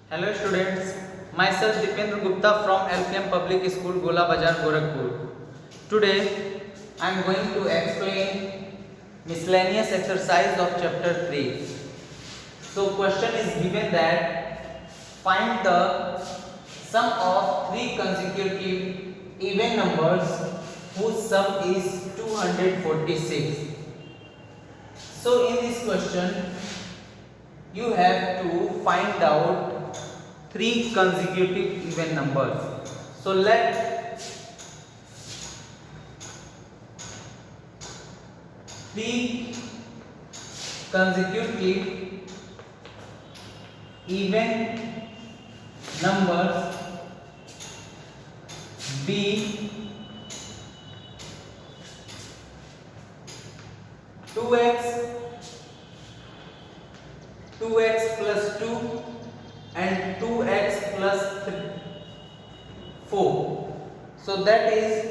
Hello students, myself Dipendra Gupta from LPM Public School, Gola Bazar, Gorakhpur. Today I am going to explain miscellaneous exercise of chapter 3. So question is given that find the sum of three consecutive even numbers whose sum is 246. So in this question you have to find out three consecutive even numbers. So let three consecutive even numbers be 2x, 2x plus 2 and 2x plus 4. So that is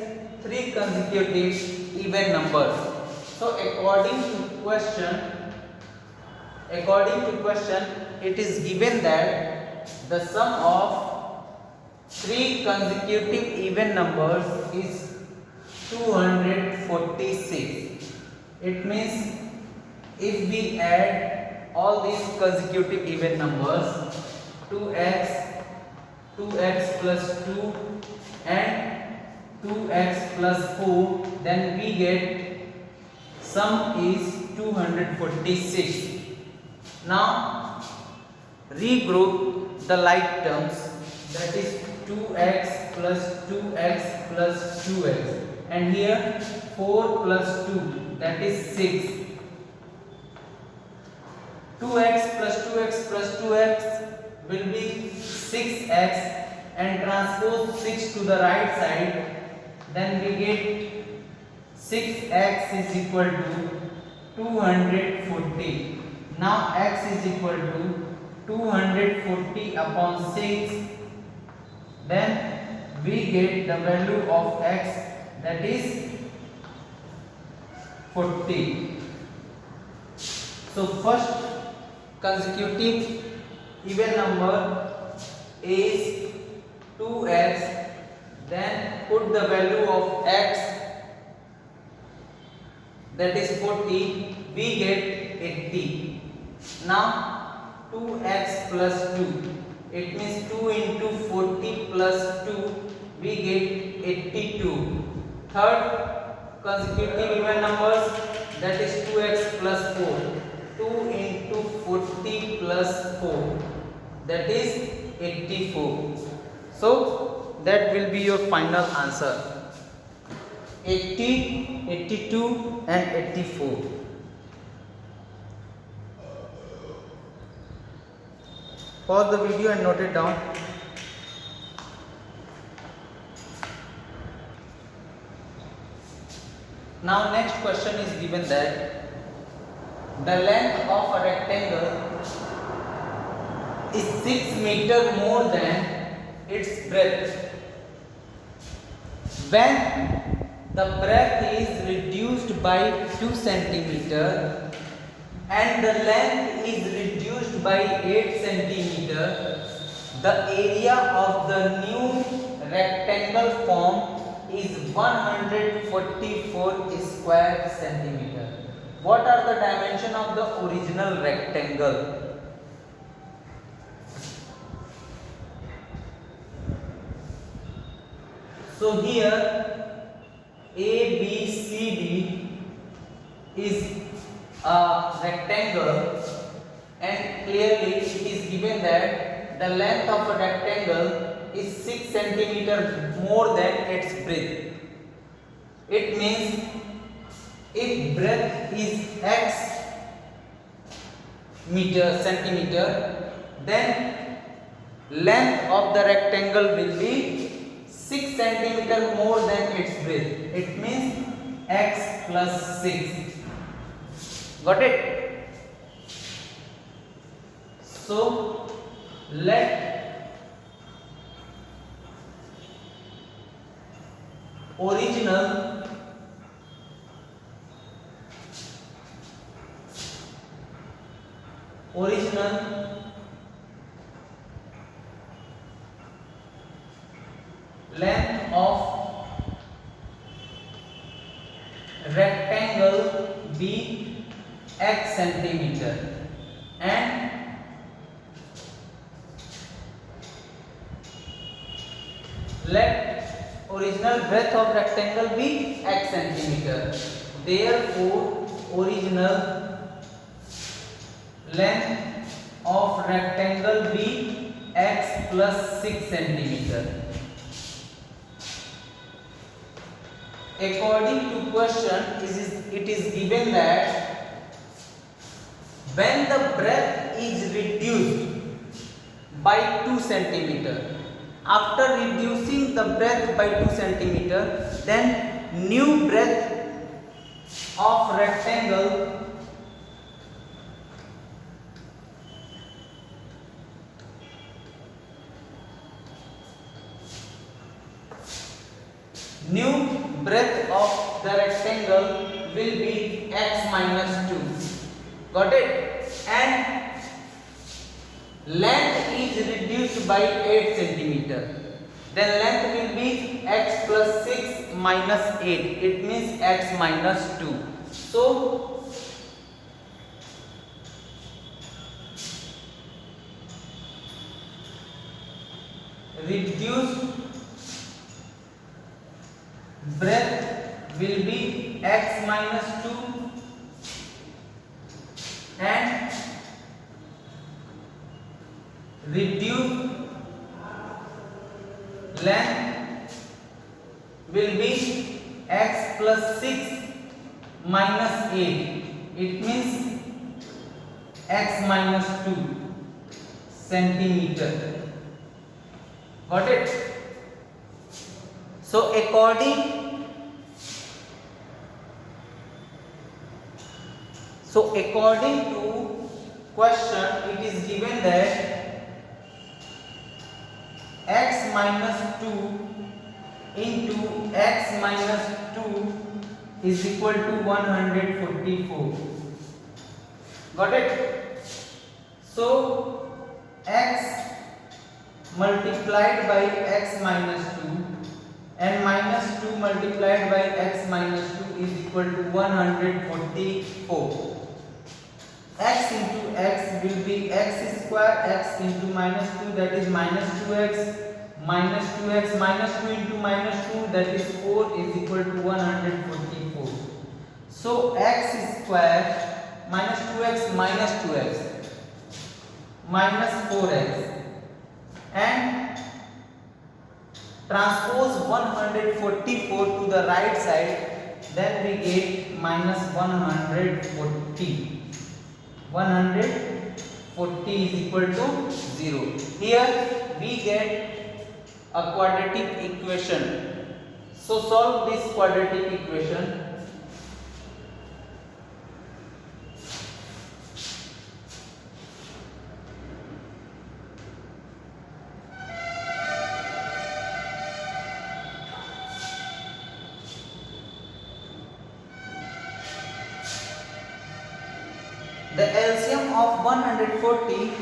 three consecutive even numbers. So according to question it is given that the sum of three consecutive even numbers is 246. It means if we add all these consecutive even numbers 2x, 2x plus 2 and 2x plus 4, then we get sum is 246. Now regroup the like terms, that is 2x plus 2x plus 2x, and here 4 plus 2, that is 6. 2x plus 2x plus 2x will be 6x, and transpose 6 to the right side, then we get 6x is equal to 240. Now x is equal to 240 upon 6, then we get the value of x, that is 40. So first consecutive even number is 2x, then put the value of x, that is 40, we get 80. Now 2x plus 2, it means 2 into 40 plus 2, we get 82. Third consecutive even numbers, that is 2x plus 4, 2 into 40 plus 4, that is 84. So that will be your final answer, 80, 82 and 84. Pause the video and note it down. Now next question is given that the length of a rectangle is 6 meter more than its breadth. When the breadth is reduced by 2 centimeter and the length is reduced by 8 centimeter, the area of the new rectangle formed is 144 square centimeter. What are the dimensions of the original rectangle? So here A, B, C, D is a rectangle, and clearly it is given that the length of a rectangle is 6 centimeter more than its breadth. It means if breadth is x centimeter, then length of the rectangle will be 6 centimeter more than its breadth. It means x plus 6. Got it? So let original length of rectangle be x centimeter and let original breadth of rectangle be x centimeter. Therefore original length of rectangle be x plus 6 centimeter. According to question, it is given that when the breadth is reduced by 2 centimeter, after reducing the breadth by 2 centimeter, then new breadth of rectangle of the rectangle will be x minus 2. Got it? And length is reduced by 8 centimeter. Then length will be x plus 6 minus 8. It means x minus 2. So reduced breadth will be x minus 2 and reduced length will be x plus 6 minus 8. It means x minus 2 centimeter. Got it? So according to question, it is given that x minus 2 into x minus 2 is equal to 144. Got it? So x multiplied by x minus 2 and minus 2 multiplied by x minus 2 is equal to 144. X into x will be x square, x into minus 2, that is minus 2x, minus 2x minus 2 into minus 2, that is 4, is equal to 144. So x square minus 2x minus 2x minus 4x and transpose 144 to the right side, then we get minus 140. 140 is equal to 0. Here we get a quadratic equation. So solve this quadratic equation. The LCM of 140,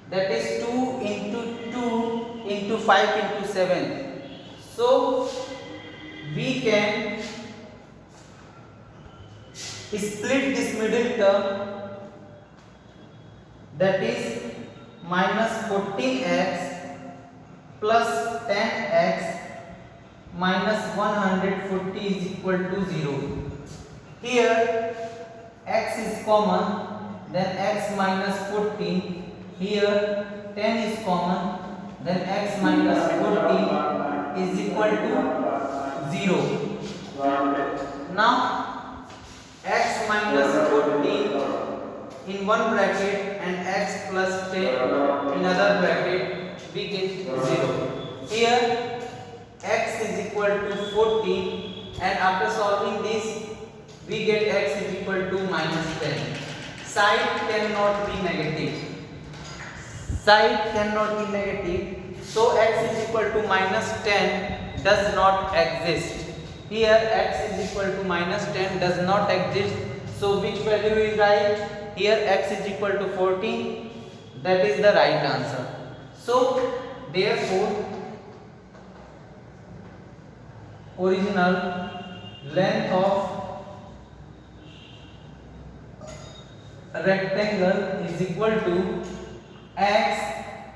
that is 2 into 2 into 5 into 7. So we can split this middle term, that is minus 14x plus 10x minus 140 is equal to 0. Here x is common, then x minus 14, here 10 is common, then x minus 14 is equal to 0. Now x minus 14 in one bracket and x plus 10 in other bracket, we get 0. Here x is equal to 14 and after solving this we get x is equal to minus 10. Side cannot be negative. Side cannot be negative. So x is equal to minus 10 does not exist. Here x is equal to minus 10 does not exist. So which value is right? Here x is equal to 14. That is the right answer. So therefore original length of rectangle is equal to x,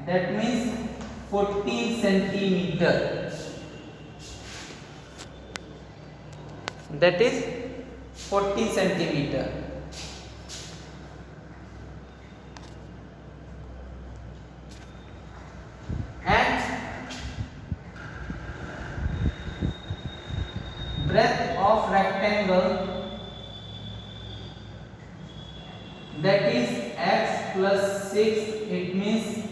that means 14 centimeter, that is 14 centimeter. And breadth of rectangle, that is x plus 6, it means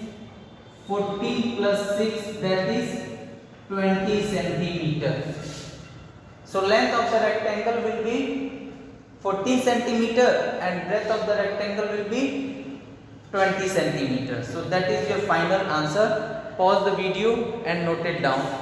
14 plus 6, that is 20 centimeter. So length of the rectangle will be 14 centimeter and breadth of the rectangle will be 20 centimeter. So that is your final answer. Pause the video and note it down.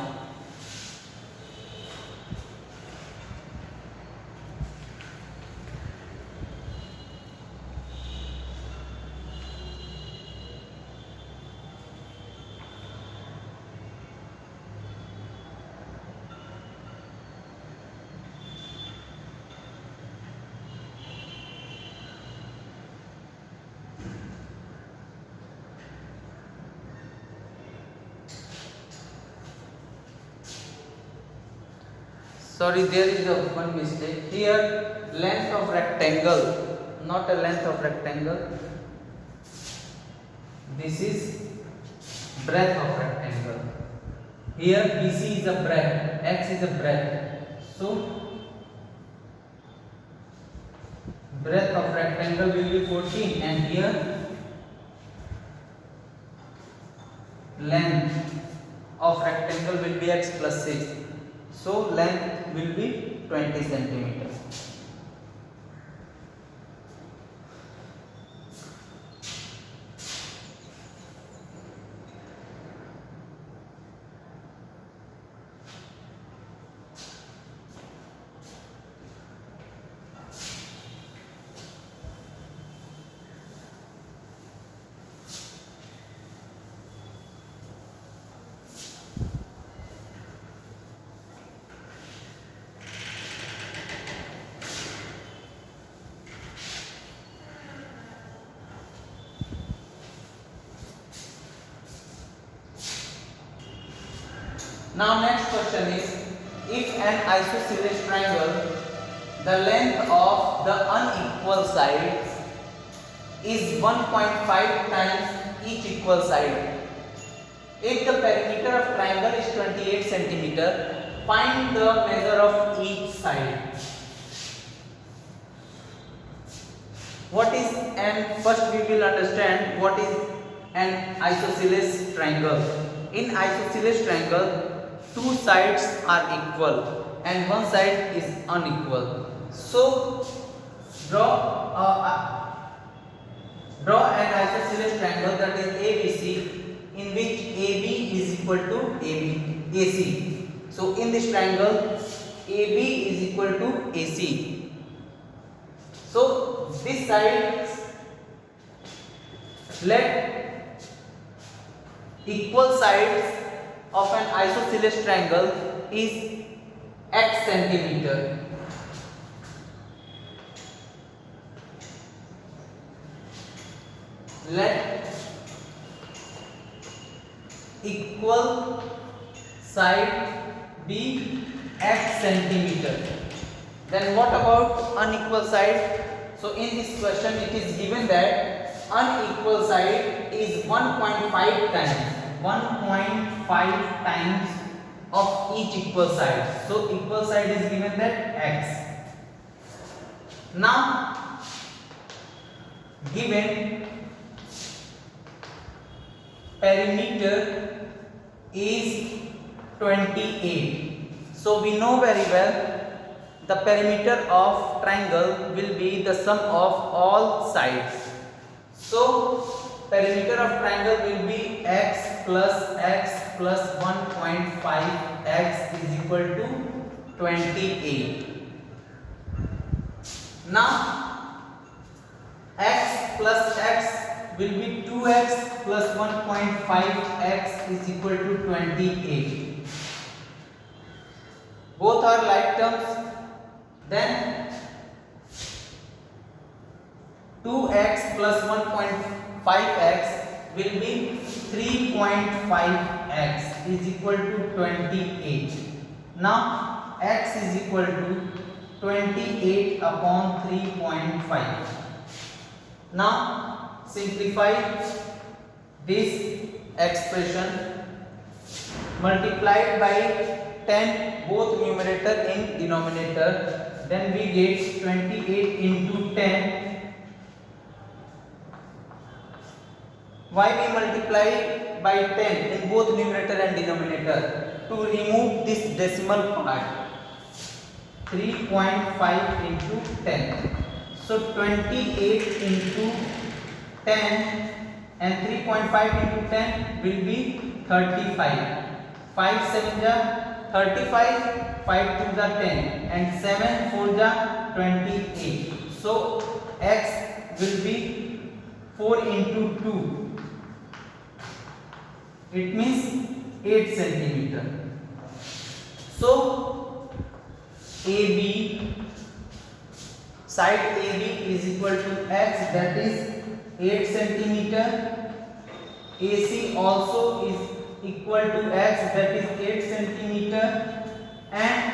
Sorry, there is one mistake here. Length of rectangle, not a length of rectangle. This is breadth of rectangle. Here BC is a breadth, x is a breadth. So breadth of rectangle will be 14 and here length of rectangle will be x plus 6. So length will be 20 centimeter. Now next question is, if an isosceles triangle, the length of the unequal sides is 1.5 times each equal side. If the perimeter of triangle is 28 centimeter, find the measure of each side. What is, and first we will understand what is an isosceles triangle. In isosceles triangle, two sides are equal and one side is unequal. So draw an isosceles triangle, that is ABC, in which AB is equal to AC. So in this triangle, AB is equal to AC. So this side, let equal sides of an isosceles triangle is x centimeter. Let equal side be x centimeter. Then what about unequal side? So in this question it is given that unequal side is 1.5 times of each equal side. So equal side is given that x. Now given perimeter is 28. So we know very well the perimeter of triangle will be the sum of all sides. So perimeter of triangle will be x plus 1.5x is equal to 28. Now x plus x will be 2x plus 1.5x is equal to 28. both are like terms, then 2x plus 1.5x will be 3.5x is equal to 28. Now x is equal to 28 upon 3.5. Now simplify this expression, multiplied by 10 both numerator and denominator, then we get 28 into 10. Why we multiply by 10 in both numerator and denominator? To remove this decimal part. 3.5 into 10. So 28 into 10 and 3.5 into 10 will be 35. 5 7 ja 35, 5 2 ja 10 and 7 4 ja 28. So x will be 4 into 2. It means 8 centimeter. So AB, side AB is equal to x, that is 8 centimeter. AC also is equal to x, that is 8 centimeter, and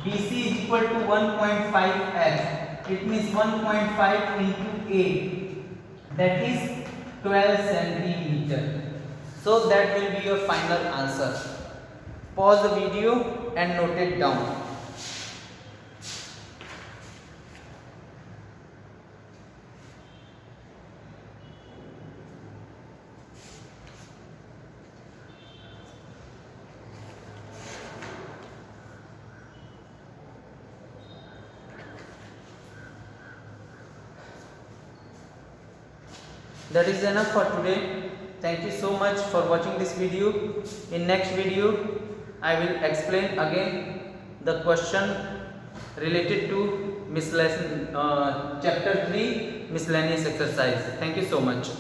BC is equal to 1.5x. It means 1.5 into 8, that is 12 centimeter. So that will be your final answer. Pause the video and note it down. That is enough for today. Thank you so much for watching this video. In next video I will explain again the question related to chapter 3 miscellaneous exercise. Thank you so much.